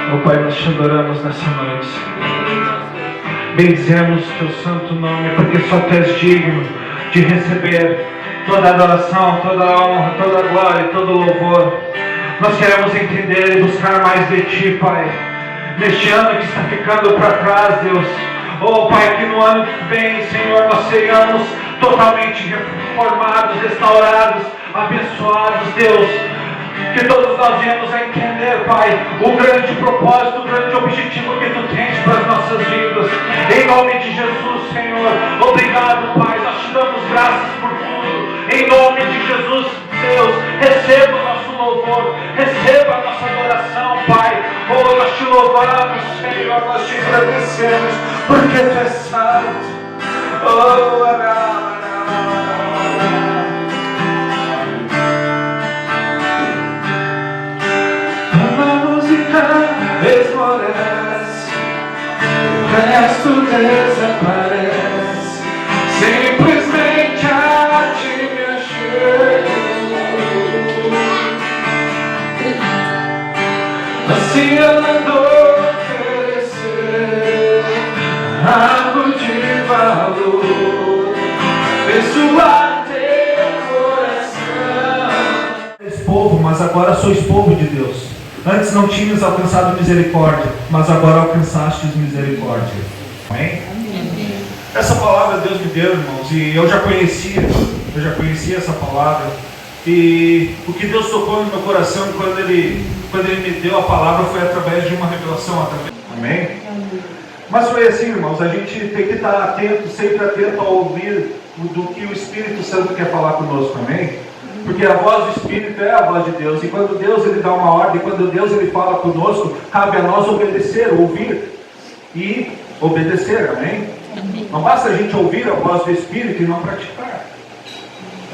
Oh Pai, nós te adoramos nessa noite. Bendizemos o teu santo nome, porque só tu és digno de receber toda a adoração, toda a honra, toda a glória e todo o louvor. Nós queremos entender e buscar mais de ti, Pai. Neste ano que está ficando para trás, Deus. Oh Pai, que no ano que vem, Senhor, nós sejamos totalmente reformados, restaurados, abençoados, Deus. Que todos nós venhamos a entender, Pai, o grande propósito, o grande objetivo que Tu tens para as nossas vidas. Em nome de Jesus, Senhor, obrigado, Pai, nós te damos graças por tudo. Em nome de Jesus, Deus, receba o nosso louvor, receba a nossa adoração, Pai. Oh, nós te louvamos, Senhor, nós te agradecemos, porque Tu és santo. Oh, esmorece, o resto desaparece, simplesmente a ti me achego, ansiando oferecer algo de valor, abençoar teu coração. És povo, mas agora sois povo de Deus. Antes não tínhamos alcançado misericórdia, mas agora alcançastes misericórdia. Amém? Amém? Essa palavra Deus me deu, irmãos, e eu já conhecia essa palavra. E o que Deus tocou no meu coração quando Ele me deu a palavra foi através de uma revelação. Amém? Mas foi assim, irmãos, a gente tem que estar atento, sempre atento a ouvir do que o Espírito Santo quer falar conosco. Amém? Porque a voz do Espírito é a voz de Deus. E quando Deus ele dá uma ordem, quando Deus ele fala conosco, cabe a nós obedecer, ouvir e obedecer. Amém? Amém. Não basta a gente ouvir a voz do Espírito e não praticar.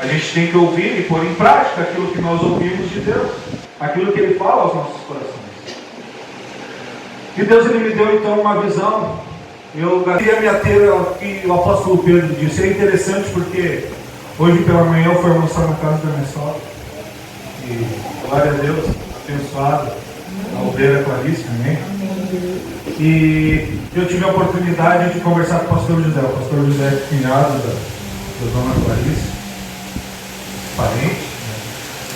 A gente tem que ouvir e pôr em prática aquilo que nós ouvimos de Deus. Aquilo que Ele fala aos nossos corações. E Deus ele me deu então uma visão. Eu queria me ater ao que o apóstolo Pedro disse. É interessante porque hoje pela manhã eu fui almoçar na casa da minha sogra. E glória a Deus, abençoado, a obreira Clarice, amém? E eu tive a oportunidade de conversar com o pastor José. O pastor José é cunhado da dona Clarice, parente, né?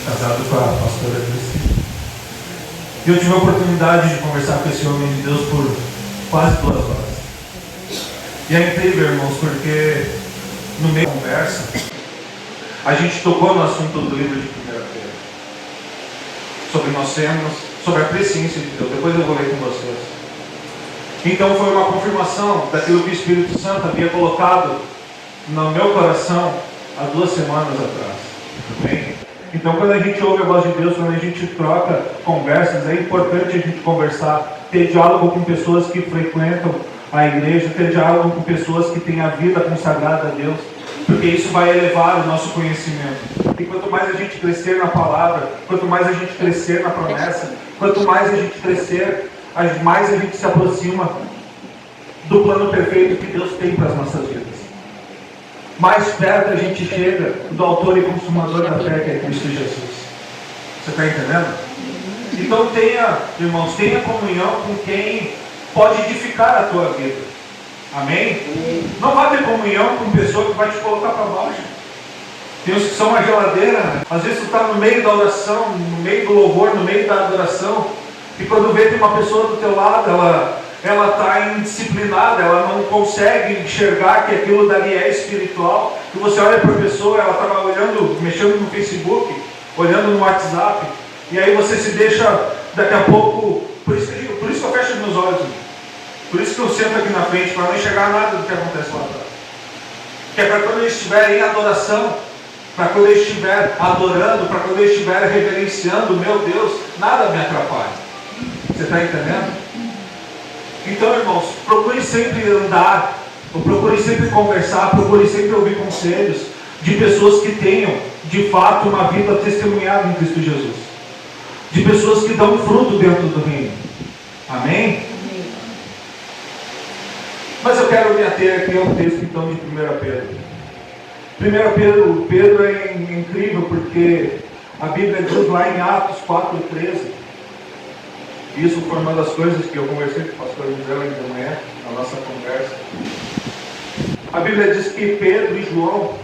Casado com a pastora Cristina. E eu tive a oportunidade de conversar com esse homem de Deus por quase 2 horas. E é incrível, irmãos, porque no meio da conversa a gente tocou no assunto do livro de 1 Pedro, sobre nós sermos, sobre a presciência de Deus. Depois eu vou ler com vocês. Então foi uma confirmação daquilo que o Espírito Santo havia colocado no meu coração há 2 semanas atrás. Amém? Então quando a gente ouve a voz de Deus, quando a gente troca conversas, é importante a gente conversar, ter diálogo com pessoas que frequentam a igreja, ter diálogo com pessoas que têm a vida consagrada a Deus. Porque isso vai elevar o nosso conhecimento. E quanto mais a gente crescer na palavra, quanto mais a gente crescer na promessa, quanto mais a gente crescer, mais a gente se aproxima do plano perfeito que Deus tem para as nossas vidas. Mais perto a gente chega do autor e consumador da fé, que é Cristo Jesus. Você está entendendo? Então irmãos, tenha comunhão com quem pode edificar a tua vida. Amém? Não vai ter comunhão com pessoa que vai te colocar para baixo. Tem uns que são uma geladeira, né? Às vezes tu está no meio da oração, no meio do louvor, no meio da adoração, e quando vê tem uma pessoa do teu lado, ela está indisciplinada, ela não consegue enxergar que aquilo dali é espiritual, e você olha para a pessoa, ela estava olhando, mexendo no Facebook, olhando no WhatsApp, e aí você se deixa, daqui a pouco, por isso que eu fecho meus olhos, por isso que eu sento aqui na frente, para não enxergar nada do que acontece lá atrás. Que é para quando eu estiver em adoração, para quando eu estiver adorando, para quando eu estiver reverenciando, meu Deus, nada me atrapalha. Você está entendendo? Então, irmãos, procure sempre andar, procure sempre conversar, procure sempre ouvir conselhos de pessoas que tenham, de fato, uma vida testemunhada em Cristo Jesus. De pessoas que dão fruto dentro do reino. Amém? Mas eu quero me ater aqui ao texto então de 1 Pedro. Pedro é incrível porque a Bíblia diz lá em Atos 4:13 Isso foi uma das coisas que eu conversei com o pastor José lá de manhã, na nossa conversa. A Bíblia diz que Pedro e João,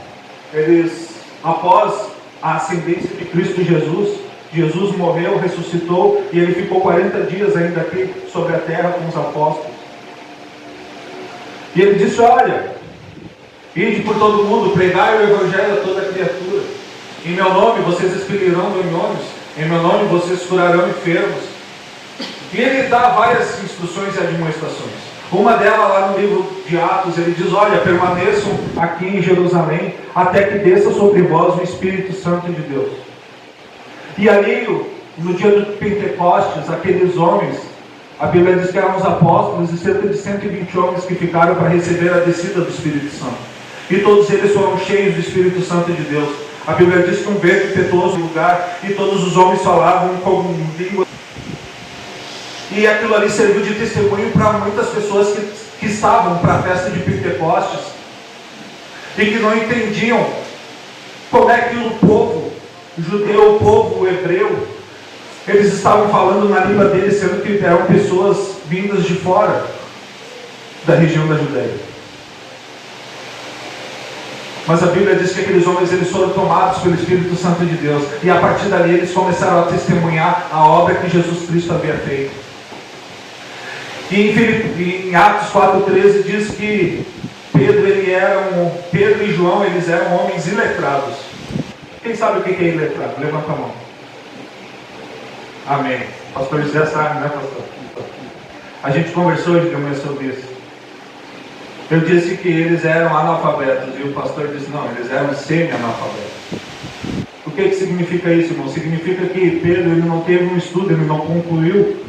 eles, após a ascendência de Cristo Jesus, Jesus morreu, ressuscitou, e ele ficou 40 dias ainda aqui sobre a terra com os apóstolos. E ele disse: olha, ide por todo mundo, pregai o evangelho a toda criatura. Em meu nome vocês expelirão demônios, em meu nome vocês curarão enfermos. E ele dá várias instruções e admoestações. Uma delas, lá no livro de Atos, ele diz: olha, permaneçam aqui em Jerusalém, até que desça sobre vós o Espírito Santo de Deus. E ali, no dia do Pentecostes, aqueles homens, a Bíblia diz que eram os apóstolos, e cerca de 120 homens que ficaram para receber a descida do Espírito Santo. E todos eles foram cheios do Espírito Santo de Deus. A Bíblia diz que um vento impetuoso no lugar, e todos os homens falavam com língua. E aquilo ali serviu de testemunho para muitas pessoas que estavam para a festa de Pentecostes e que não entendiam como é que o povo judeu, o povo hebreu, eles estavam falando na língua deles, sendo que eram pessoas vindas de fora da região da Judéia. Mas a Bíblia diz que aqueles homens, eles foram tomados pelo Espírito Santo de Deus, e a partir dali eles começaram a testemunhar a obra que Jesus Cristo havia feito. E em Atos 4,13 diz que Pedro e João, eles eram homens iletrados. Quem sabe o que é iletrado? Levanta a mão. Amém. Pastor José sabe, né, pastor? A gente conversou hoje de manhã sobre isso. Eu disse que eles eram analfabetos, e o pastor disse: não, eles eram semi-analfabetos. O que significa isso, irmão? Significa que Pedro, ele não teve um estudo, ele não concluiu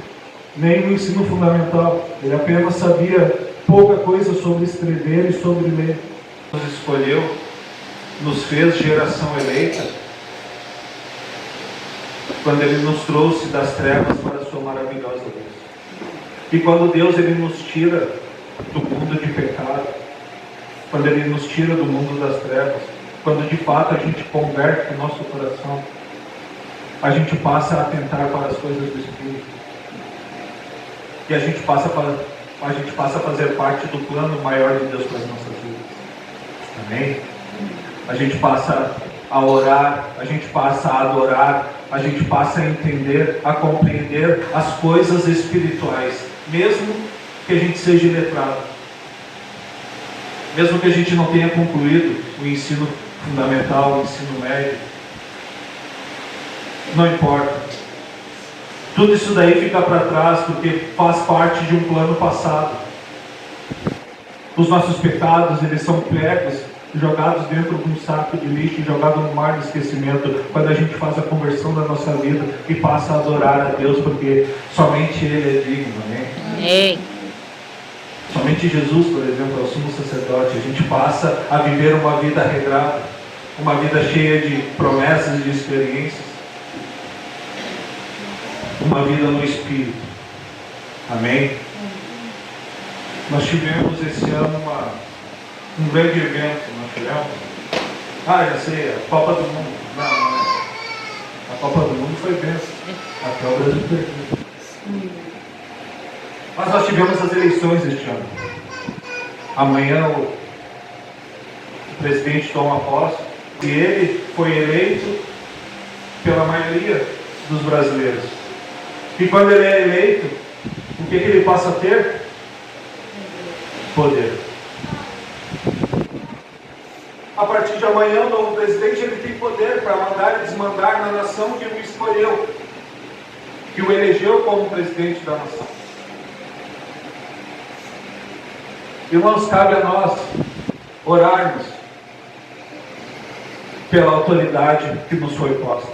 nem no ensino fundamental. Ele apenas sabia pouca coisa sobre escrever e sobre ler. Deus escolheu, nos fez geração eleita, quando Ele nos trouxe das trevas para a sua maravilhosa luz. E quando Deus, Ele nos tira do mundo de pecado, quando Ele nos tira do mundo das trevas, quando de fato a gente converte o nosso coração, a gente passa a atentar para as coisas do Espírito. E a gente passa a fazer parte do plano maior de Deus para as nossas vidas. Amém? A gente passa a orar, a gente passa a adorar, a gente passa a entender, a compreender as coisas espirituais, mesmo que a gente seja iletrado, mesmo que a gente não tenha concluído o ensino fundamental, o ensino médio, não importa. Tudo isso daí fica para trás, porque faz parte de um plano passado. Os nossos pecados, eles são pregos, jogados dentro de um saco de lixo e jogados no mar de esquecimento, quando a gente faz a conversão da nossa vida e passa a adorar a Deus, porque somente Ele é digno, amém? Amém. Somente Jesus, por exemplo, é o sumo sacerdote. A gente passa a viver uma vida regrada, uma vida cheia de promessas e de experiências, uma vida no Espírito. Amém? Nós tivemos esse ano um grande evento. Nós tivemos, já sei, a Copa do Mundo. Não. A Copa do Mundo foi bênção. Até o Brasil perdeu. Mas nós tivemos as eleições este ano. Amanhã o presidente toma posse, e ele foi eleito pela maioria dos brasileiros. E quando ele é eleito, o que ele passa a ter? Poder. A partir de amanhã, o novo presidente, ele tem poder para mandar e desmandar na nação que o escolheu, que o elegeu como presidente da nação. Irmãos, cabe a nós orarmos pela autoridade que nos foi posta.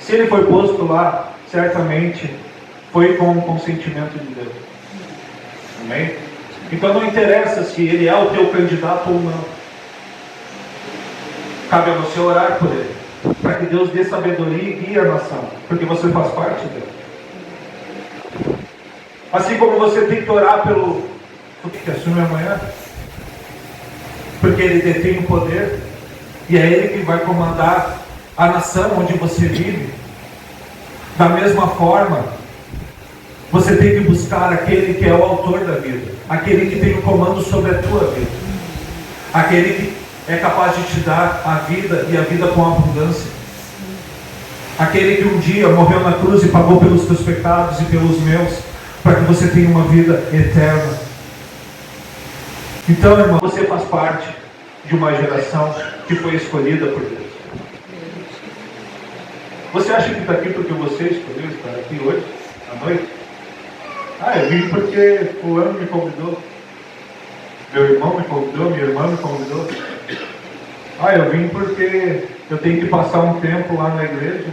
Se ele foi posto lá, certamente foi com o consentimento de Deus. Amém? Então não interessa se ele é o teu candidato ou não. Cabe a você orar por ele, para que Deus dê sabedoria e guie a nação, porque você faz parte dele. Assim como você tem que orar pelo que assume amanhã, porque ele detém o poder, e é ele que vai comandar a nação onde você vive. Da mesma forma, Você tem que buscar aquele que é o autor da vida, aquele que tem o comando sobre a tua vida, aquele que é capaz de te dar a vida e a vida com abundância, aquele que um dia morreu na cruz e pagou pelos teus pecados e pelos meus, para que você tenha uma vida eterna. Então, irmão, você faz parte de uma geração que foi escolhida por Deus. Você acha que está aqui porque você escolheu estar aqui hoje, à noite? Eu vim porque o fulano me convidou. Meu irmão me convidou, minha irmã me convidou. Eu vim porque eu tenho que passar um tempo lá na igreja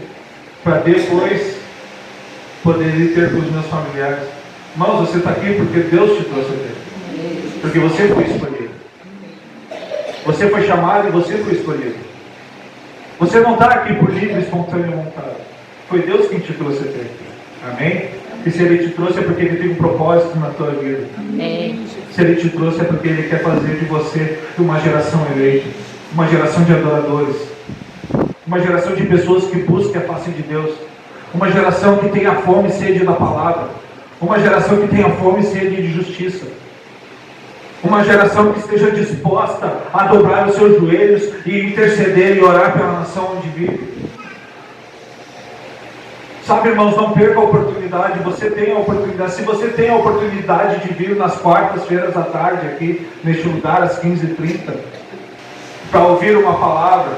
para depois poder ir ter com os meus familiares. Irmãos, você está aqui porque Deus te trouxe aqui. Porque você foi escolhido. Você foi chamado e você foi escolhido. Você não está aqui por livre e espontânea vontade. Foi Deus quem te trouxe até aqui. Amém? E se Ele te trouxe é porque Ele tem um propósito na tua vida. Amém. Se Ele te trouxe é porque Ele quer fazer de você uma geração eleita, uma geração de adoradores, uma geração de pessoas que busquem a face de Deus, uma geração que tenha fome e sede da palavra, uma geração que tenha fome e sede de justiça, uma geração que esteja disposta a dobrar os seus joelhos e interceder e orar pela nação onde vive. Sabe, irmãos, não perca a oportunidade. Você tem a oportunidade. Se você tem a oportunidade de vir nas quartas-feiras à tarde aqui neste lugar às 15h30 para ouvir uma palavra,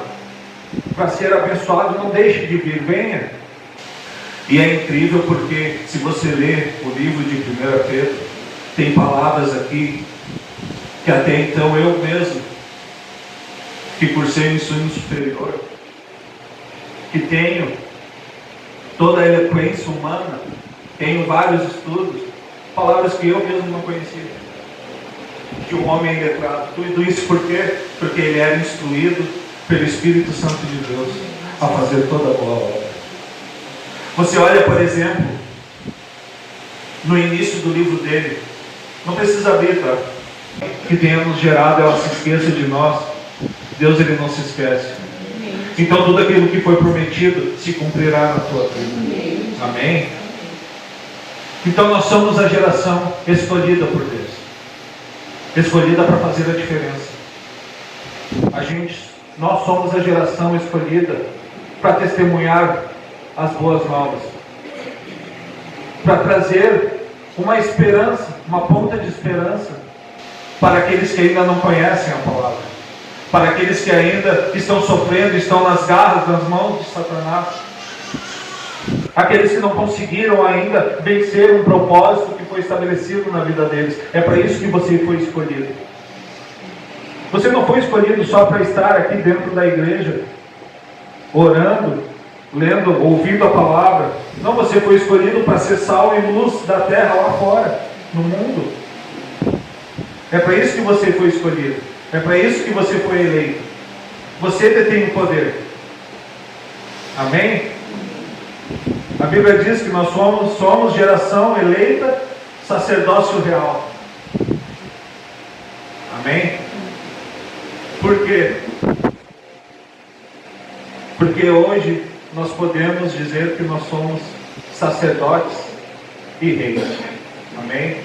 para ser abençoado, não deixe de vir, venha. E é incrível porque se você ler o livro de 1 Pedro, tem palavras aqui que até então eu mesmo, que por ser ensino superior, que tenho toda a eloquência humana, tenho vários estudos, palavras que eu mesmo não conhecia, de um homem letrado. Tudo isso por quê? Porque ele era instruído pelo Espírito Santo de Deus a fazer toda a boa obra. Você olha, por exemplo, no início do livro dele, não precisa abrir, tá? Que tenha nos gerado, ela se esqueça de nós. Deus, Ele não se esquece. Então tudo aquilo que foi prometido se cumprirá na tua vida. Amém? Então nós somos a geração escolhida por Deus, escolhida para fazer a diferença. Nós somos a geração escolhida para testemunhar as boas novas, para trazer uma esperança, uma ponta de esperança para aqueles que ainda não conhecem a palavra, para aqueles que ainda estão sofrendo, estão nas garras, nas mãos de Satanás, aqueles que não conseguiram ainda vencer um propósito que foi estabelecido na vida deles. É para isso que você foi escolhido. Você não foi escolhido só para estar aqui dentro da igreja, orando, lendo, ouvindo a palavra. Não, você foi escolhido para ser sal e luz da terra lá fora, no mundo. É para isso que você foi escolhido. É para isso que você foi eleito. Você detém o poder. Amém? A Bíblia diz que nós somos geração eleita, sacerdócio real. Amém? Por quê? Porque hoje nós podemos dizer que nós somos sacerdotes e reis. Amém?